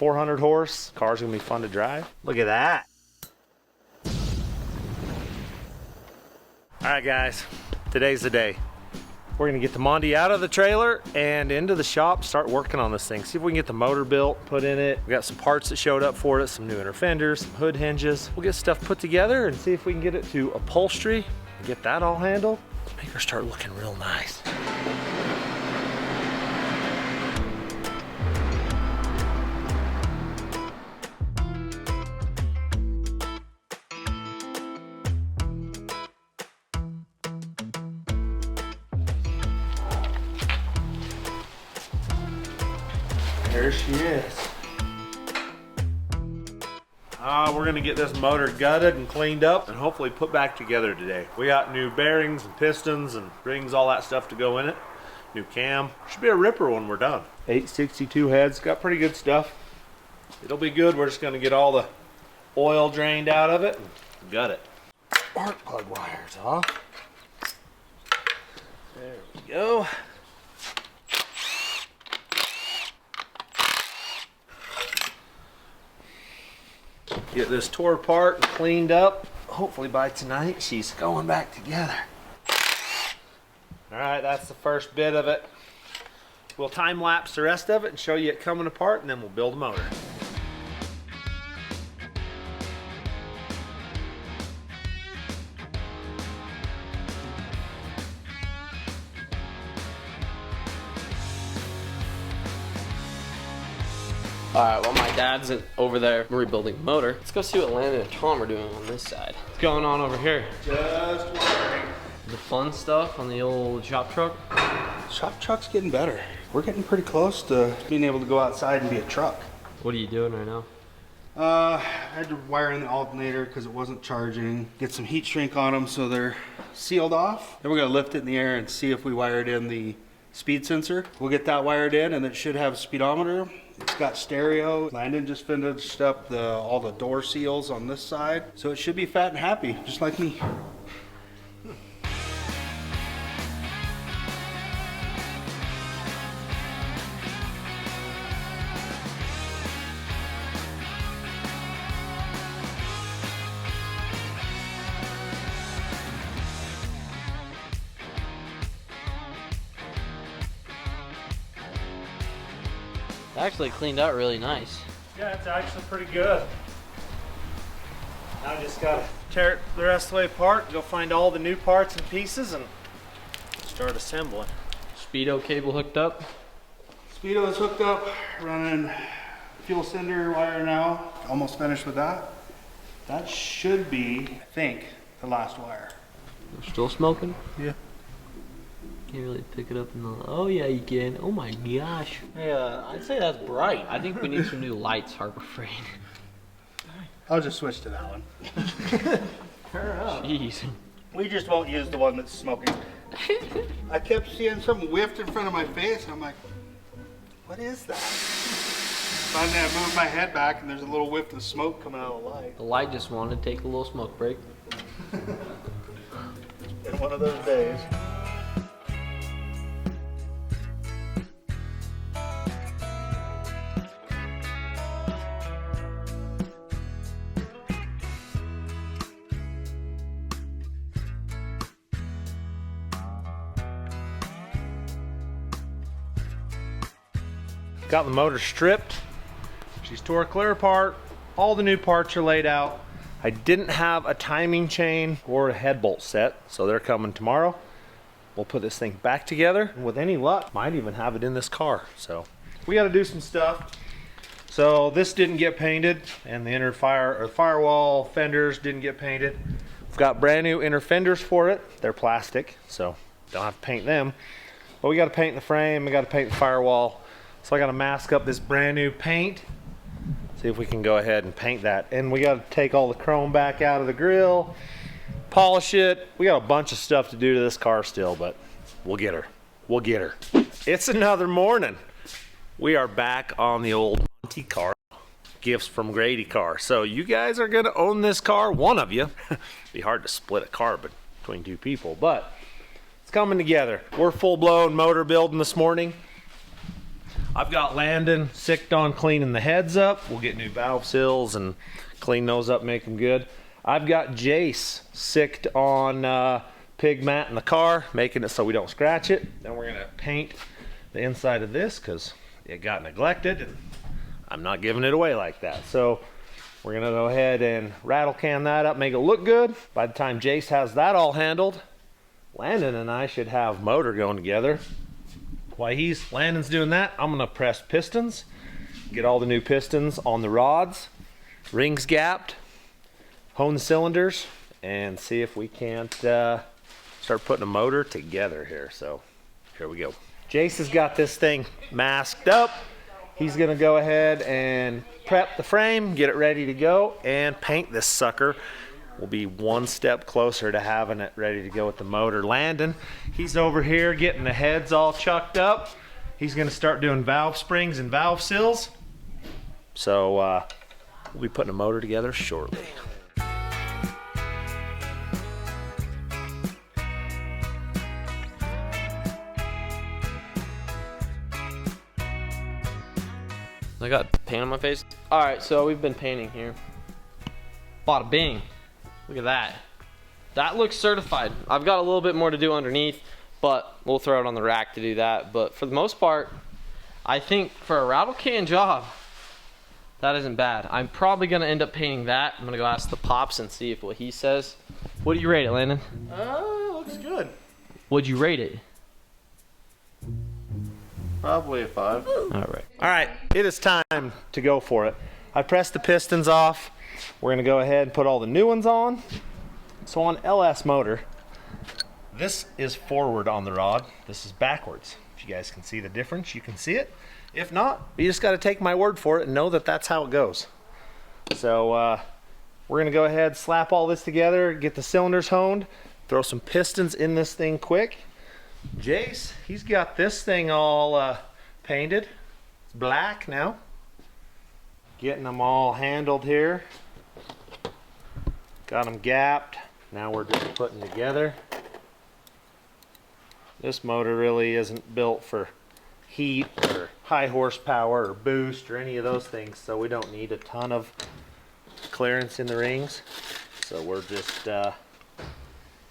400 horse. Car's gonna be fun to drive. Look at that. All right, guys, today's the day. We're gonna get the Monte out of the trailer and into the shop, start working on this thing. See if we can get the motor built, put in it. We got some parts that showed up for it, some new inner fenders, some hood hinges. We'll get stuff put together and see if we can get it to upholstery, get that all handled. Make her start looking real nice. There she is. We're gonna get this motor gutted and cleaned up and hopefully put back together today. We got new bearings and pistons and rings, all that stuff to go in it. New cam. Should be a ripper when we're done. 862 heads, got pretty good stuff. It'll be good. We're just gonna get all the oil drained out of it and gut it. Spark plug wires off. There we go. Get this tore apart and cleaned up. Hopefully by tonight she's going back together. All right, that's the first bit of it. We'll time lapse the rest of it and show you it coming apart, and then we'll build a motor. Alright, well my dad's over there rebuilding the motor. Let's go see what Landon and Tom are doing on this side. What's going on over here? Just wiring. The fun stuff on the old shop truck? Shop truck's getting better. We're getting pretty close to being able to go outside and be a truck. What are you doing right now? I had to wire in the alternator because it wasn't charging. Get some heat shrink on them so they're sealed off. Then we're gonna lift it in the air and see if we wired in the speed sensor. We'll get that wired in and it should have a speedometer. It's got stereo. Landon just finished up all the door seals on this side. So it should be fat and happy, just like me. Actually cleaned out really nice. Yeah, it's actually pretty good. Now I just gotta tear it the rest of the way apart, go find all the new parts and pieces and start assembling. Speedo cable hooked up. Speedo is hooked up, running fuel cylinder wire now. Almost finished with that. That should be, I think, the last wire. Still smoking? Yeah. Can't really pick it up in the... Oh yeah, you can. Oh my gosh. Yeah, I'd say that's bright. I think we need some new lights, Harbor Freight. I'll just switch to that one. Jeez. We just won't use the one that's smoking. I kept seeing something whiffed in front of my face, and I'm like, what is that? Finally, I moved my head back, and there's a little whiff of smoke coming out of the light. The light just wanted to take a little smoke break. It's been one of those days. Got the motor stripped. She's tore clear apart. All the new parts are laid out. I didn't have a timing chain or a head bolt set, so they're coming tomorrow. We'll put this thing back together. With any luck, might even have it in this car. So we got to do some stuff. So this didn't get painted, and the inner firewall fenders didn't get painted. We've got brand new inner fenders for it. They're plastic, so don't have to paint them. But we got to paint the frame. We got to paint the firewall. So I got to mask up this brand new paint. See if we can go ahead and paint that. And we got to take all the chrome back out of the grill, polish it. We got a bunch of stuff to do to this car still, but we'll get her. We'll get her. It's another morning. We are back on the old Monte Carlo. Gifts from Grady car. So you guys are going to own this car, one of you. Be hard to split a car between two people, but it's coming together. We're full-blown motor building this morning. I've got Landon sicked on cleaning the heads up. We'll get new valve seals and clean those up, make them good. I've got Jace sicked on pig mat in the car, making it so we don't scratch it. Then we're gonna paint the inside of this because it got neglected and I'm not giving it away like that. So we're gonna go ahead and rattle can that up, make it look good. By the time Jace has that all handled, Landon and I should have motor going together. While Landon's doing that, I'm gonna press pistons, get all the new pistons on the rods, rings gapped, hone the cylinders, and see if we can't start putting a motor together here. So here we go. Jace has got this thing masked up. He's gonna go ahead and prep the frame, get it ready to go, and paint this sucker. We'll be one step closer to having it ready to go with the motor. Landon, he's over here getting the heads all chucked up. He's gonna start doing valve springs and valve seals. So we'll be putting a motor together shortly. I got paint on my face. All right, so we've been painting here. Bada bing. Look at that. That looks certified. I've got a little bit more to do underneath, but we'll throw it on the rack to do that. But for the most part, I think for a rattle can job, that isn't bad. I'm probably gonna end up painting that. I'm gonna go ask the Pops and see what he says. What do you rate it, Landon? Looks good. What'd you rate it? Probably a 5. All right. All right, it is time to go for it. I pressed the pistons off. We're gonna go ahead and put all the new ones on. So on LS motor, this is forward on the rod. This is backwards. If you guys can see the difference, you can see it. If not, you just gotta take my word for it and know that that's how it goes. So we're gonna go ahead, slap all this together, get the cylinders honed, throw some pistons in this thing quick. Jace, he's got this thing all painted. It's black now. Getting them all handled here. Got them gapped. Now we're just putting together. This motor really isn't built for heat or high horsepower or boost or any of those things, so we don't need a ton of clearance in the rings. So we're just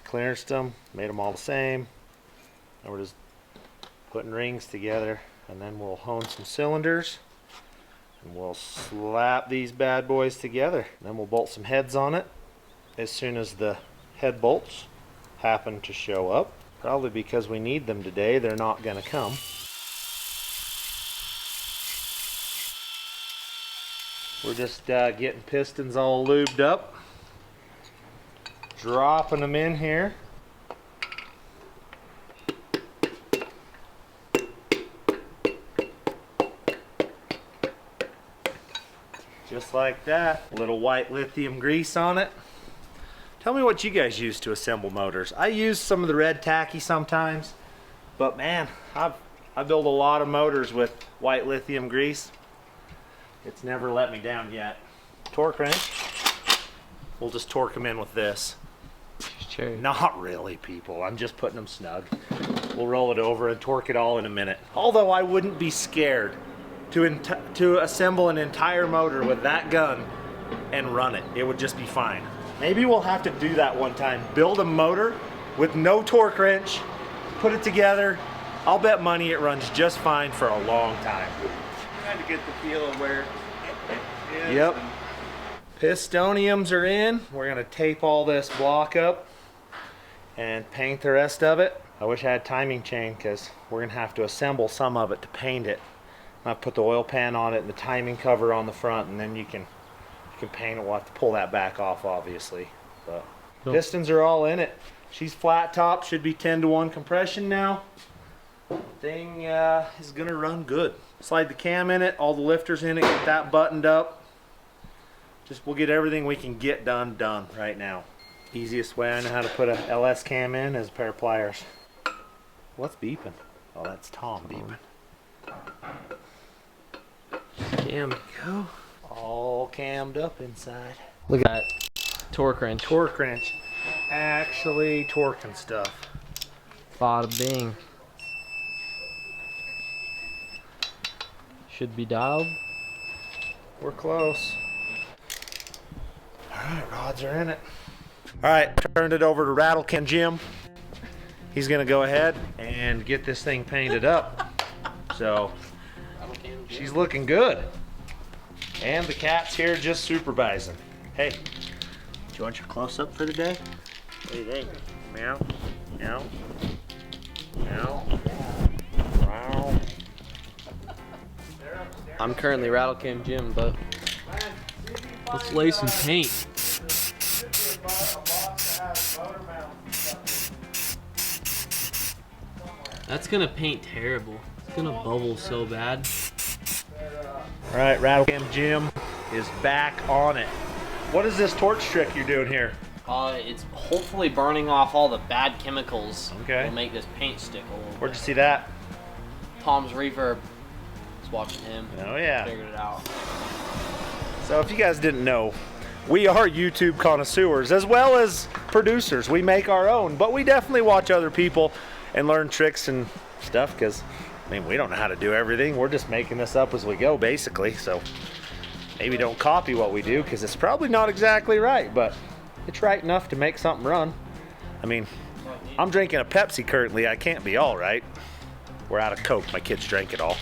clearanced them, made them all the same. And we're just putting rings together, and then we'll hone some cylinders and we'll slap these bad boys together. Then we'll bolt some heads on it as soon as the head bolts happen to show up. Probably because we need them today, they're not gonna come. We're just getting pistons all lubed up, dropping them in here. Just like that. A little white lithium grease on it. Tell me what you guys use to assemble motors. I use some of the red tacky sometimes, but man, I build a lot of motors with white lithium grease. It's never let me down yet. Torque wrench. We'll just torque them in with this. Cherry. Not really, people. I'm just putting them snug. We'll roll it over and torque it all in a minute. Although I wouldn't be scared to assemble an entire motor with that gun and run it. It would just be fine. Maybe we'll have to do that one time. Build a motor with no torque wrench, put it together. I'll bet money it runs just fine for a long time. Trying to get the feel of where it is. Yep. Pistoniums are in. We're gonna tape all this block up and paint the rest of it. I wish I had timing chain because we're gonna have to assemble some of it to paint it. I put the oil pan on it and the timing cover on the front, and then you can paint it. We'll have to pull that back off, obviously. But Cool. Pistons are all in it. She's flat top, should be 10-to-1 compression now. Thing is gonna run good. Slide the cam in it, all the lifters in it, get that buttoned up. We'll get everything we can get done right now. Easiest way I know how to put a LS cam in is a pair of pliers. What's beeping? Oh, that's Tom beeping. Cam. Go. All cammed up inside. Look at that. Torque wrench. Torque wrench. Actually torquing stuff. Bada bing. Should be dialed. We're close. All right, rods are in it. All right, turned it over to Rattle Can Jim. He's gonna go ahead and get this thing painted up. So she's looking good. And the cat's here just supervising. Hey, do you want your close-up for the day? What do you think? Meow, meow, meow, meow. I'm currently Rattle Cam Jim, but let's lay some paint. That's gonna paint terrible. It's gonna bubble so bad. All right, Rattle Cam Jim is back on it. What is this torch trick you're doing here? It's hopefully burning off all the bad chemicals. Okay. Will make this paint stick a little Where'd bit. you see that? Tom's Reverb. Just watching him. Oh yeah. Figured it out. So if you guys didn't know, we are YouTube connoisseurs as well as producers. We make our own, but we definitely watch other people and learn tricks and stuff because, I mean, we don't know how to do everything. We're just making this up as we go, basically. So maybe don't copy what we do because it's probably not exactly right, but it's right enough to make something run. I mean, I'm drinking a Pepsi currently. I can't be all right. We're out of Coke. My kids drank it all.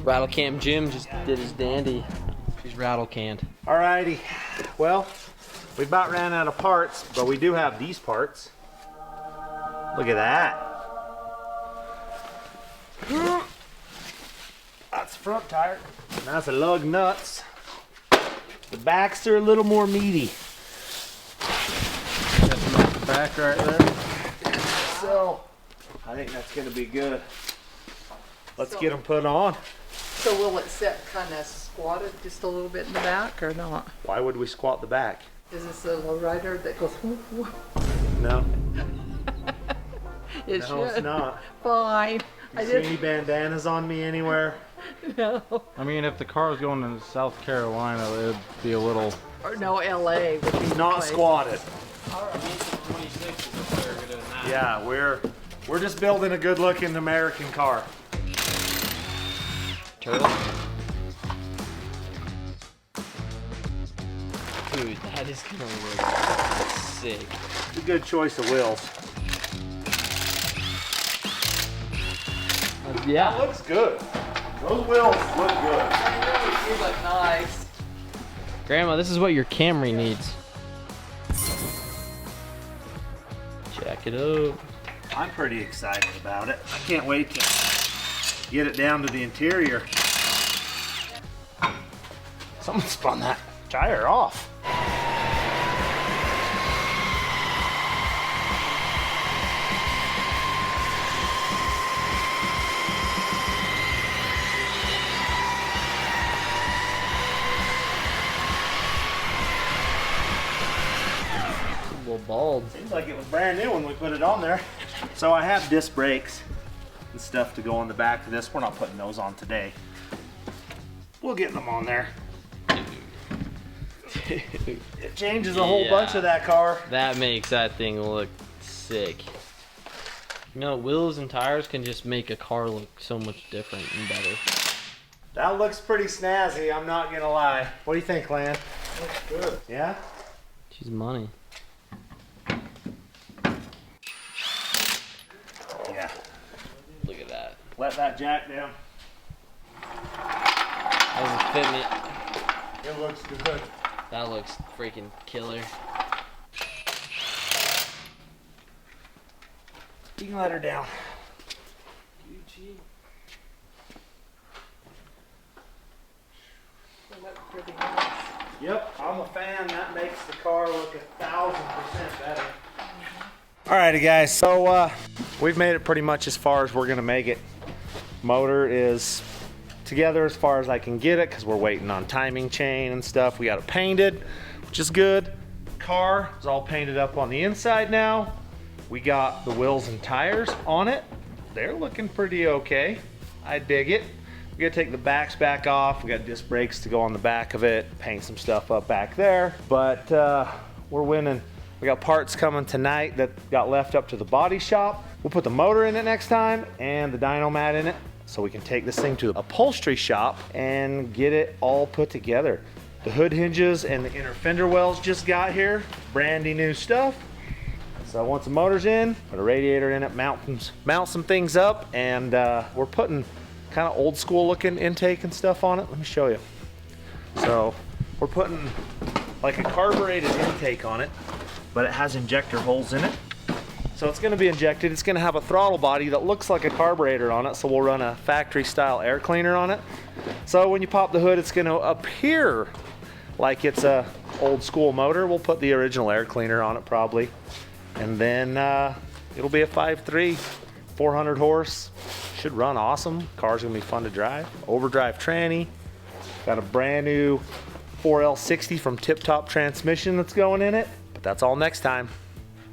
Rattle Cam Jim just did his dandy. She's rattle canned. Alrighty, well, we about ran out of parts, but we do have these parts. Look at that. That's the front tire. That's the lug nuts. The backs are a little more meaty. Got them at the back right there. So, I think that's gonna be good. Let's get them put on. So will it sit kind of squatted just a little bit in the back or not? Why would we squat the back? Is this a lowrider that goes whoop, whoop? No, It no, should. it's not. Fine. I See any didn't bandanas on me anywhere? know. I mean, if the car was going to South Carolina, it would be a little. Or no, LA would be the Not place. squatted. 26 is what we're doing now. Yeah, we're just building a good-looking American car. Turtle. Dude, that is gonna look sick. It's a good choice of wheels. Yeah. That looks good. Those wheels look good. They really do look nice. Grandma, this is what your Camry needs. Jack it up. I'm pretty excited about it. I can't wait to get it down to the interior. Someone spun that tire off. A little bald. Seems like it was brand new when we put it on there. So I have disc brakes and stuff to go on the back of this. We're not putting those on today. We'll get them on there. It changes a whole bunch of that car. That makes that thing look sick. You know, wheels and tires can just make a car look so much different and better. That looks pretty snazzy, I'm not gonna lie. What do you think, Lan? Looks good. Yeah? She's money. Yeah. Look at that. Let that jack down. Doesn't fit me. It looks good. That looks freaking killer. You can let her down. They look pretty nice. Yep, I'm a fan. That makes the car look 1,000% better. Alrighty guys, so we've made it pretty much as far as we're gonna make it. Motor is together as far as I can get it because we're waiting on timing chain and stuff. We got it painted, which is good. Car is all painted up on the inside now. We got the wheels and tires on it. They're looking pretty okay. I dig it. We gotta take the backs back off. We got disc brakes to go on the back of it, paint some stuff up back there, but we're winning. We got parts coming tonight that got left up to the body shop. We'll put the motor in it next time and the dyno mat in it so we can take this thing to the upholstery shop and get it all put together. The hood hinges and the inner fender wells just got here. Brandy new stuff. So once the motor's in, put a radiator in it, mount some things up, and we're putting kind of old school looking intake and stuff on it. Let me show you. So we're putting like a carbureted intake on it, but it has injector holes in it. So it's gonna be injected. It's gonna have a throttle body that looks like a carburetor on it. So we'll run a factory style air cleaner on it. So when you pop the hood, it's gonna appear like it's a old school motor. We'll put the original air cleaner on it probably. And then it'll be a 5.3, 400 horse. Should run awesome. Car's gonna be fun to drive. Overdrive tranny. Got a brand new 4L60 from Tip Top transmission that's going in it. But that's all next time.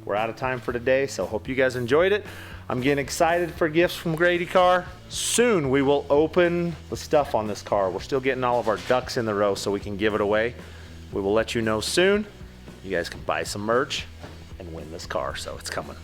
We're out of time for today, so hope you guys enjoyed it. I'm getting excited for gifts from Grady Car. Soon we will open the stuff on this car. We're still getting all of our ducks in the row so we can give it away. We will let you know soon. You guys can buy some merch and win this car, so it's coming.